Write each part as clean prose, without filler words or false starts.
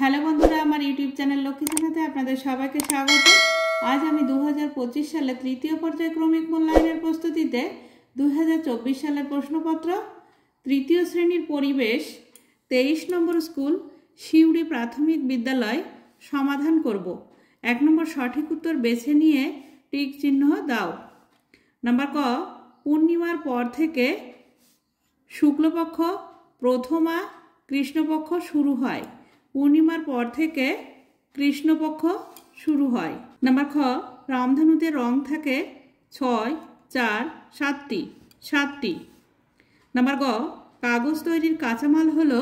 Hello বন্ধুরা, আমার YouTube channel Lakshmi জানাতে আপনাদের সবাইকে স্বাগত। আজ আমি 2025 সালে তৃতীয় পর্যায় ক্রমিক মূল্যায়নের প্রস্তুতিতে 2024 সালের প্রশ্নপত্র তৃতীয় শ্রেণীর পরিবেশ 23 নম্বর স্কুল শিউড়ি প্রাথমিক বিদ্যালয় সমাধান করব। 1 নম্বর সঠিক উত্তর বেছে নিয়ে টিক চিহ্ন দাও। নাম্বার ক, পূর্ণিমার পর থেকে শুক্লপক্ষ, প্রথমা, কৃষ্ণপক্ষ শুরু হয়। পূর্ণিমার পর থেকে কৃষ্ণপক্ষ শুরু হয়। নাম্বার খ, রামধনুতে রং থাকে 6, 4, 7টি। নাম্বার গ, কাগজ তৈরির কাঁচামাল হলো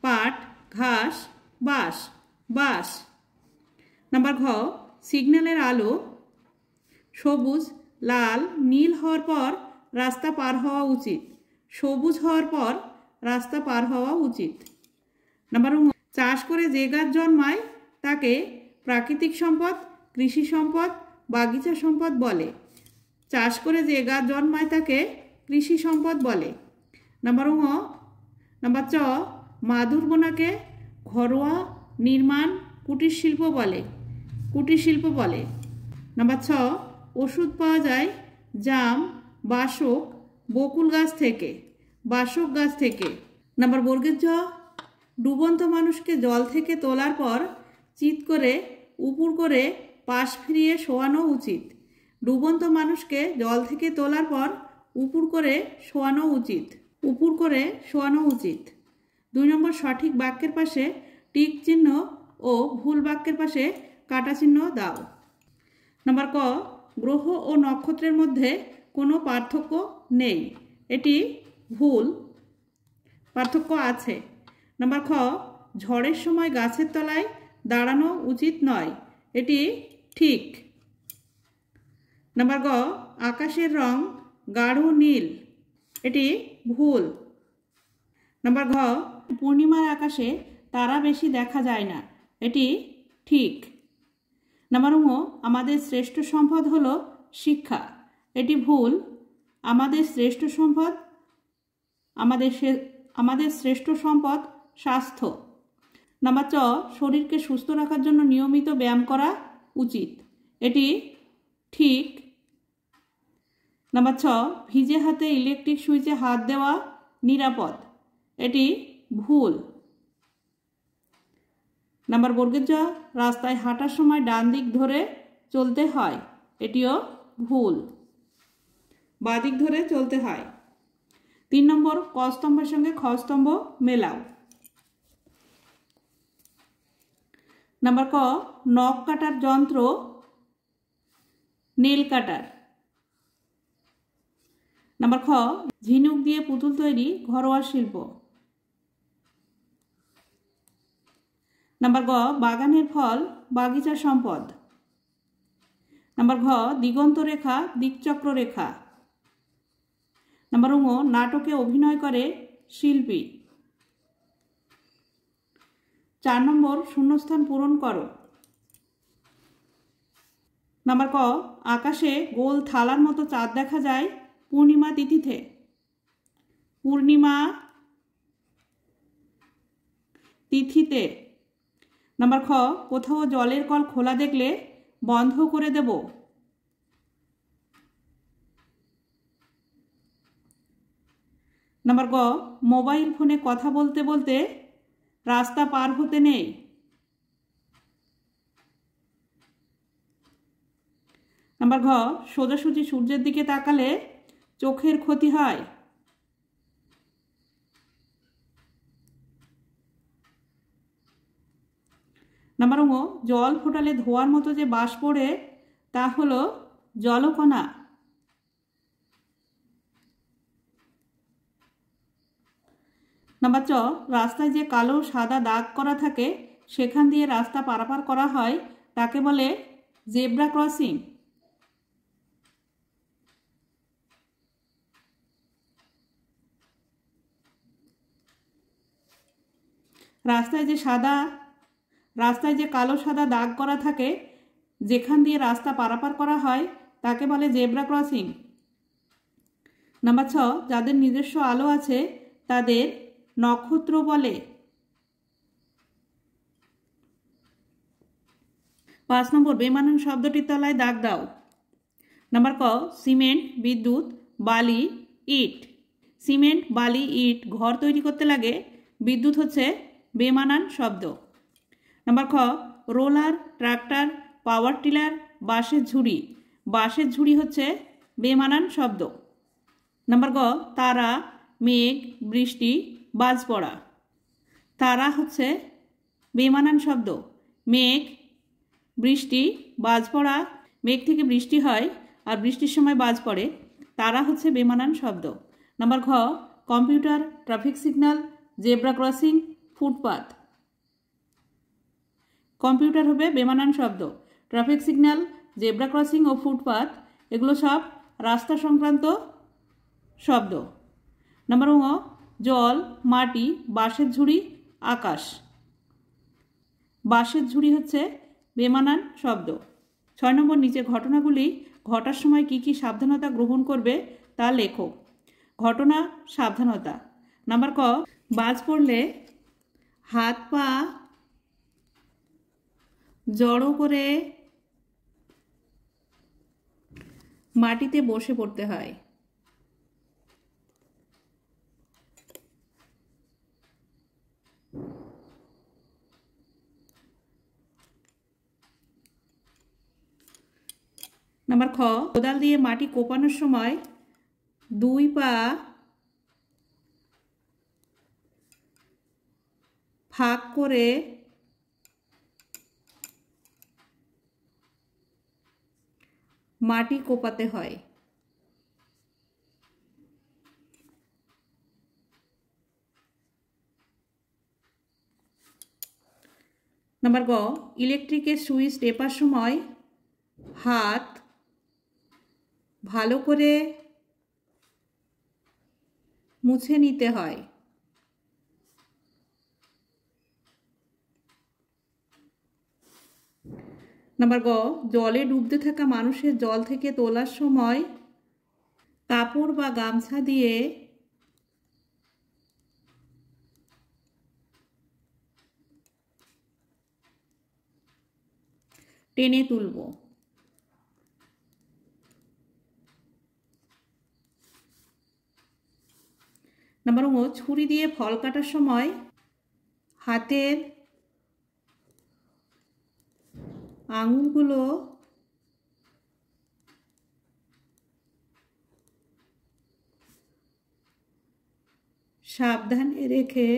পাট, ঘাস, বাঁশ। নাম্বার ঘ, সিগন্যালের আলো সবুজ, লাল, নীল হওয়ার পর রাস্তা পার হওয়া উচিত। সবুজ হওয়ার পর রাস্তা পার হওয়া উচিত। নাম্বার চাষ করে যে গাছ জন্মায় তাকে প্রাকৃতিক সম্পদ, কৃষি সম্পদ, বাগিচা সম্পদ বলে। চাষ করে যে গাছ জন্মায় তাকে কৃষি সম্পদ বলে। নাম্বার চ, মাদুর বোনাকে ঘরোয়া নির্মাণ কুটির শিল্প বলে। নাম্বার ছ, ওষুধ পাওয়া যায় জাম, বকুল গাছ থেকে। নাম্বার বর্গের জ, ডুবন্ত মানুষকে জল থেকে তোলার পর চিৎ করে উপুর করে পাশ ফিরিয়ে শোয়ানো উচিত। ডুবন্ত মানুষকে জল থেকে তোলার পর উপুর করে শোয়ানো উচিত। 2 নম্বর সঠিক বাক্যের পাশে টিক চিহ্ন ও ভুল বাক্যের পাশে কাটা চিহ্ন দাও। নাম্বার ক, গ্রহ ও নক্ষত্রের মধ্যে কোনো পার্থক্য নেই। এটি ভুল, পার্থক্য আছে। নাম্বার খ, ঝড়ের সময় গাছের তলায় দাঁড়ানো উচিত নয়। এটি ঠিক। নাম্বার গ, আকাশের রং গাঢ় নীল। এটি ভুল। নাম্বার ঘ, পূর্ণিমার আকাশে তারা বেশি দেখা যায় না। এটি ঠিক। নাম্বার ঙ, আমাদের শ্রেষ্ঠ সম্পদ হলো শিক্ষা। এটি ভুল। আমাদের শ্রেষ্ঠ সম্পদ স্বাস্থ্য। নাম্বার চ, শরীরকে সুস্থ রাখার জন্য নিয়মিত ব্যায়াম করা উচিত। এটি ঠিক। নাম্বার ছ, ভিজে হাতে ইলেকট্রিক সুইচে হাত দেওয়া নিরাপদ। এটি ভুল। নাম্বার বর্গের জ, রাস্তায় হাঁটার সময় ডান দিক ধরে চলতে হয়। এটিও ভুল, বাঁ দিক ধরে চলতে হয়। 3 নম্বর, ক স্তম্ভের সঙ্গে খ স্তম্ভ মেলাও। নাম্বার ক, নখ কাটার যন্ত্র নেল কাটার। নাম্বার খ, ঝিনুক দিয়ে পুতুল তৈরি ঘরোয়া শিল্প। নাম্বার গ, বাগানের ফল বাগিচার সম্পদ। নাম্বার ঘ, দিগন্ত রেখা দিকচক্র রেখা। নাম্বার ঙ, নাটকে অভিনয় করে শিল্পী। 4 নম্বর, শূন্যস্থান পূরণ করো। নাম্বার ক, আকাশে গোল থালার মতো চাঁদ দেখা যায় পূর্ণিমা তিথিতে। নাম্বার খ, কোথাও জলের কল খোলা দেখলে বন্ধ করে দেব। নাম্বার গ, মোবাইল ফোনে কথা বলতে বলতে রাস্তা পার হতে নেই। নাম্বার ঘ, সোজাসুজি সূর্যের দিকে তাকালে চোখের ক্ষতি হয়। নাম্বার ঙ, জল ফোটালে ধোয়ার মতো যে বাষ্প পড়ে তা হলো জলকণা। নাম্বার চ, রাস্তায় যে কালো সাদা দাগ করা থাকে সেখান দিয়ে রাস্তা পারাপার করা হয় তাকে বলে জেব্রা ক্রসিং। রাস্তায় যে কালো সাদা দাগ করা থাকে যেখান দিয়ে রাস্তা পারাপার করা হয় তাকে বলে জেব্রা ক্রসিং। নাম্বার ছ, যাদের নিজস্ব আলো আছে তাদের নক্ষত্র বলে। 5 নম্বর বেমানান শব্দটির তলায় দাগ দাও। নাম্বার ক সিমেন্ট, বিদ্যুৎ, বালি, ইট। সিমেন্ট, বালি, ইট ঘর তৈরি করতে লাগে, বিদ্যুৎ হচ্ছে বেমানান শব্দ। নাম্বার খ রোলার, ট্রাক্টর, পাওয়ার টিলার, বাঁশের ঝুড়ি। বাঁশের ঝুড়ি হচ্ছে বেমানান শব্দ। নাম্বার গ তারা, মেঘ, বৃষ্টি, বাজ পড়া। তারা হচ্ছে বেমানান শব্দ। মেঘ, বৃষ্টি, বাজ পড়া। মেঘ থেকে বৃষ্টি হয় আর বৃষ্টির সময় বাজ পড়ে, তারা হচ্ছে বেমানান শব্দ। নাম্বার ঘ computer, traffic signal, zebra crossing, footpath. Computer হবে বেমানান শব্দ। ট্রাফিক সিগন্যাল, জেব্রা ক্রসিং ও ফুটপাথ এগুলো সব রাস্তা সংক্রান্ত শব্দ। নাম্বার ঙ জল, মাটি, বাঁশের ঝুড়ি, আকাশ। বাঁশের ঝুড়ি হচ্ছে বেমানান শব্দ। 6 নম্বর নিচে ঘটনাগুলি ঘটার সময় কি কি সাবধানতা গ্রহণ করবে তা লেখো। ঘটনা, সাবধানতা। নাম্বার ক বাজ পড়লে হাত পা জড়ো করে মাটিতে বসে পড়তে হয়। নাম্বার খ কোদাল দিয়ে মাটি কোপানোর সময় 2 পা ফাঁক করে মাটি কোপাতে হয়। নাম্বার গ ইলেকট্রিকের সুইচ টেপার সময় হাত ভালো করে মুছে নিতে হয়। নাম্বার গ জলে ডুবতে থাকা মানুষের জল থেকে তোলার সময় কাপড় বা গামছা দিয়ে টেনে তুলব। নাম্বার ঙ ছুরি দিয়ে ফল কাটার সময় হাতের আঙুলগুলো সাবধানে রেখে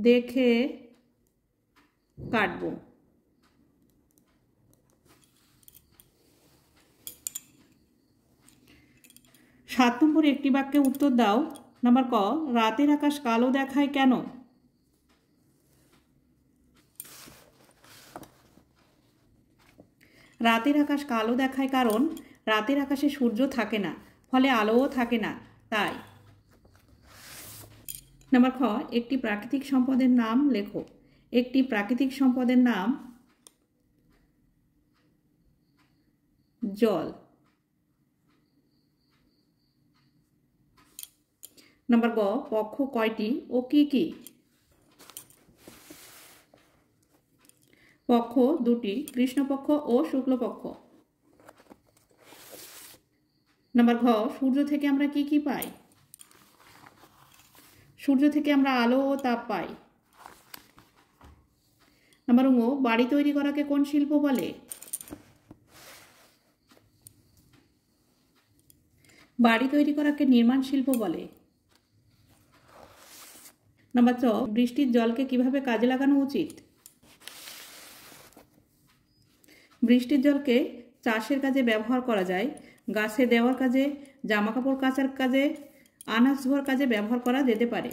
দেখে কাটবো। 7 নম্বর একটি বাক্যে উত্তর দাও। নাম্বার ক রাতের আকাশ কালো দেখায় কেন? রাতের আকাশ কালো দেখায় কারণ রাতের আকাশে সূর্য থাকে না, ফলে আলোও থাকে না, তাই। নাম্বার খ একটি প্রাকৃতিক সম্পদের নাম লেখো। একটি প্রাকৃতিক সম্পদের নাম জল। নাম্বার গ পক্ষ কয়টি ও কি কি? পক্ষ 2টি, কৃষ্ণপক্ষ ও শুক্লপক্ষ। নাম্বার ঘ সূর্য থেকে আমরা কি কি পাই? সূর্য থেকে আমরা আলো ও তাপ পাই। নাম্বার ঙ বাড়ি তৈরি করাকে কোন শিল্প বলে? বাড়ি তৈরি করাকে নির্মাণ শিল্প বলে। নাম্বার চ বৃষ্টির জলকে কিভাবে কাজে লাগানো উচিত? বৃষ্টির জলকে চাষের কাজে ব্যবহার করা যায়, গাছে দেওয়ার কাজে, জামাকাপড় কাচার কাজে, আনাজ ধোয়ার কাজে ব্যবহার করা যেতে পারে।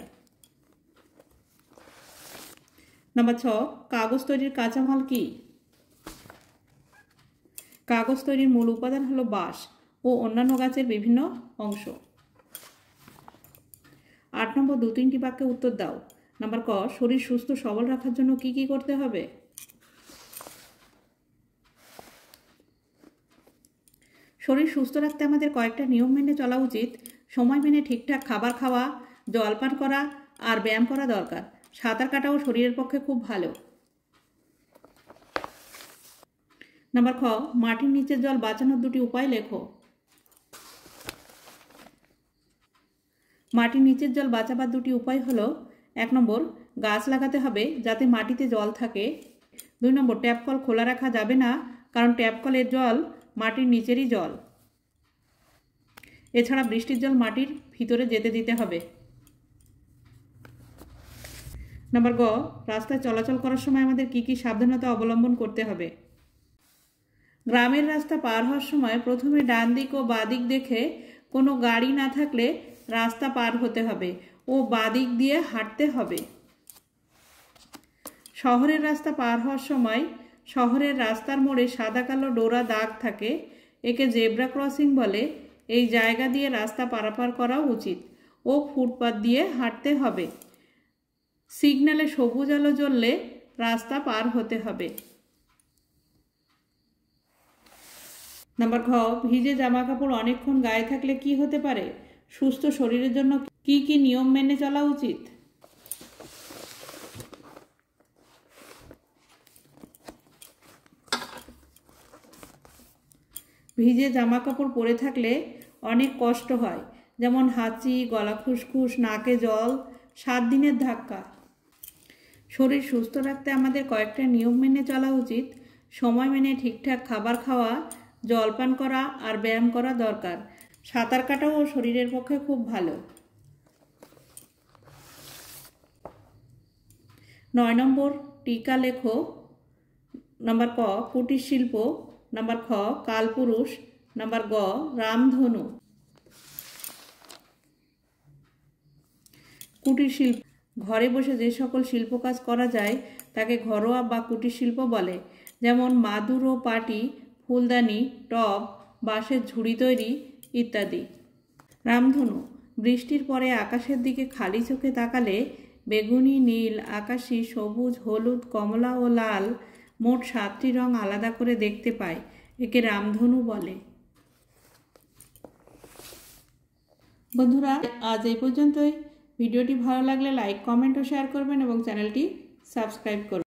নাম্বার ছ কাগজ তৈরির কাঁচামাল কি? কাগজ তৈরির মূল উপাদান হলো বাঁশ ও অন্যান্য গাছের বিভিন্ন অংশ। 8 নম্বর 2-3টি বাক্যে উত্তর দাও। নাম্বার ক শরীর সুস্থ সবল রাখার জন্য কি কি করতে হবে? শরীর সুস্থ রাখতে আমাদের কয়েকটা নিয়ম মেনে চলা উচিত। সময় মেনে ঠিকঠাক খাবার খাওয়া, জল পান করা আর ব্যায়াম করা দরকার। সাঁতার কাটাও শরীরের পক্ষে খুব ভালো। নাম্বার খ, মাটির নিচের জল বাঁচানোর দুটি উপায় লেখো। মাটির নিচের জল বাঁচাবার দুটি উপায় হলো, 1 নম্বর, গাছ লাগাতে হবে যাতে মাটিতে জল থাকে। 2 নম্বর, ট্যাপ কল খোলা রাখা যাবে না, কারণ ট্যাপ কলের জল মাটির নিচেরই জল। এছাড়া বৃষ্টির জল মাটির ভিতরে যেতে দিতে হবে। নাম্বার গ, রাস্তায় চলাচল করার সময় আমাদের কি কি সাবধানতা অবলম্বন করতে হবে। গ্রামের রাস্তা পার হওয়ার সময় প্রথমে ডান দিক ও বাঁ দিক দেখে কোনো গাড়ি না থাকলে রাস্তা পার হতে হবে ও বাঁ দিক দিয়ে হাঁটতে হবে। শহরের রাস্তা পার হওয়ার সময় শহরের রাস্তার মোড়ে সাদা কালো ডোরা দাগ থাকে, একে জেব্রা ক্রসিং বলে। এই জায়গা দিয়ে রাস্তা পারাপার করা উচিত ও ফুটপাত দিয়ে হাঁটতে হবে। সিগন্যালে সবুজ আলো জ্বললে রাস্তা পার হতে হবে। নাম্বার ঘ, ভিজে জামা কাপড় অনেকক্ষণ গায়ে থাকলে কি হতে পারে। সুস্থ শরীরের জন্য কি কি নিয়ম মেনে চলা উচিত। ভিজে জামা কাপড় পরে থাকলে অনেক কষ্ট হয়, যেমন হাঁচি, গলা খুসখুস, নাকে জল, 7 দিনের ধাক্কা। শরীর সুস্থ রাখতে আমাদের কয়েকটা নিয়ম মেনে চলা উচিত। সময় মেনে ঠিকঠাক খাবার খাওয়া, জলপান করা আর ব্যায়াম করা দরকার। সাঁতার কাটাও শরীরের পক্ষে খুব ভালো। 9 নম্বর, টিকা লেখো। নাম্বার ক, কুটির শিল্প। নাম্বার খ, কালপুরুষ। নাম্বার গ, রামধনু। কুটির শিল্প, ঘরে বসে যে সকল শিল্প কাজ করা যায় তাকে ঘরোয়া বা কুটির শিল্প বলে, যেমন মাদুর ও পাটি, ফুলদানি, টব, বাঁশের ঝুড়ি তৈরি ইত্যাদি। রামধনু, বৃষ্টির পরে আকাশের দিকে খালি চোখে তাকালে বেগুনি, নীল, আকাশি, সবুজ, হলুদ, কমলা ও লাল মোট 7টি রং আলাদা করে দেখতে পায়, একে রামধনু বলে। বন্ধুরা, আজ এই পর্যন্তই। ভিডিওটি ভালো লাগলে লাইক, কমেন্ট ও শেয়ার করবেন এবং চ্যানেলটি সাবস্ক্রাইব করবেন।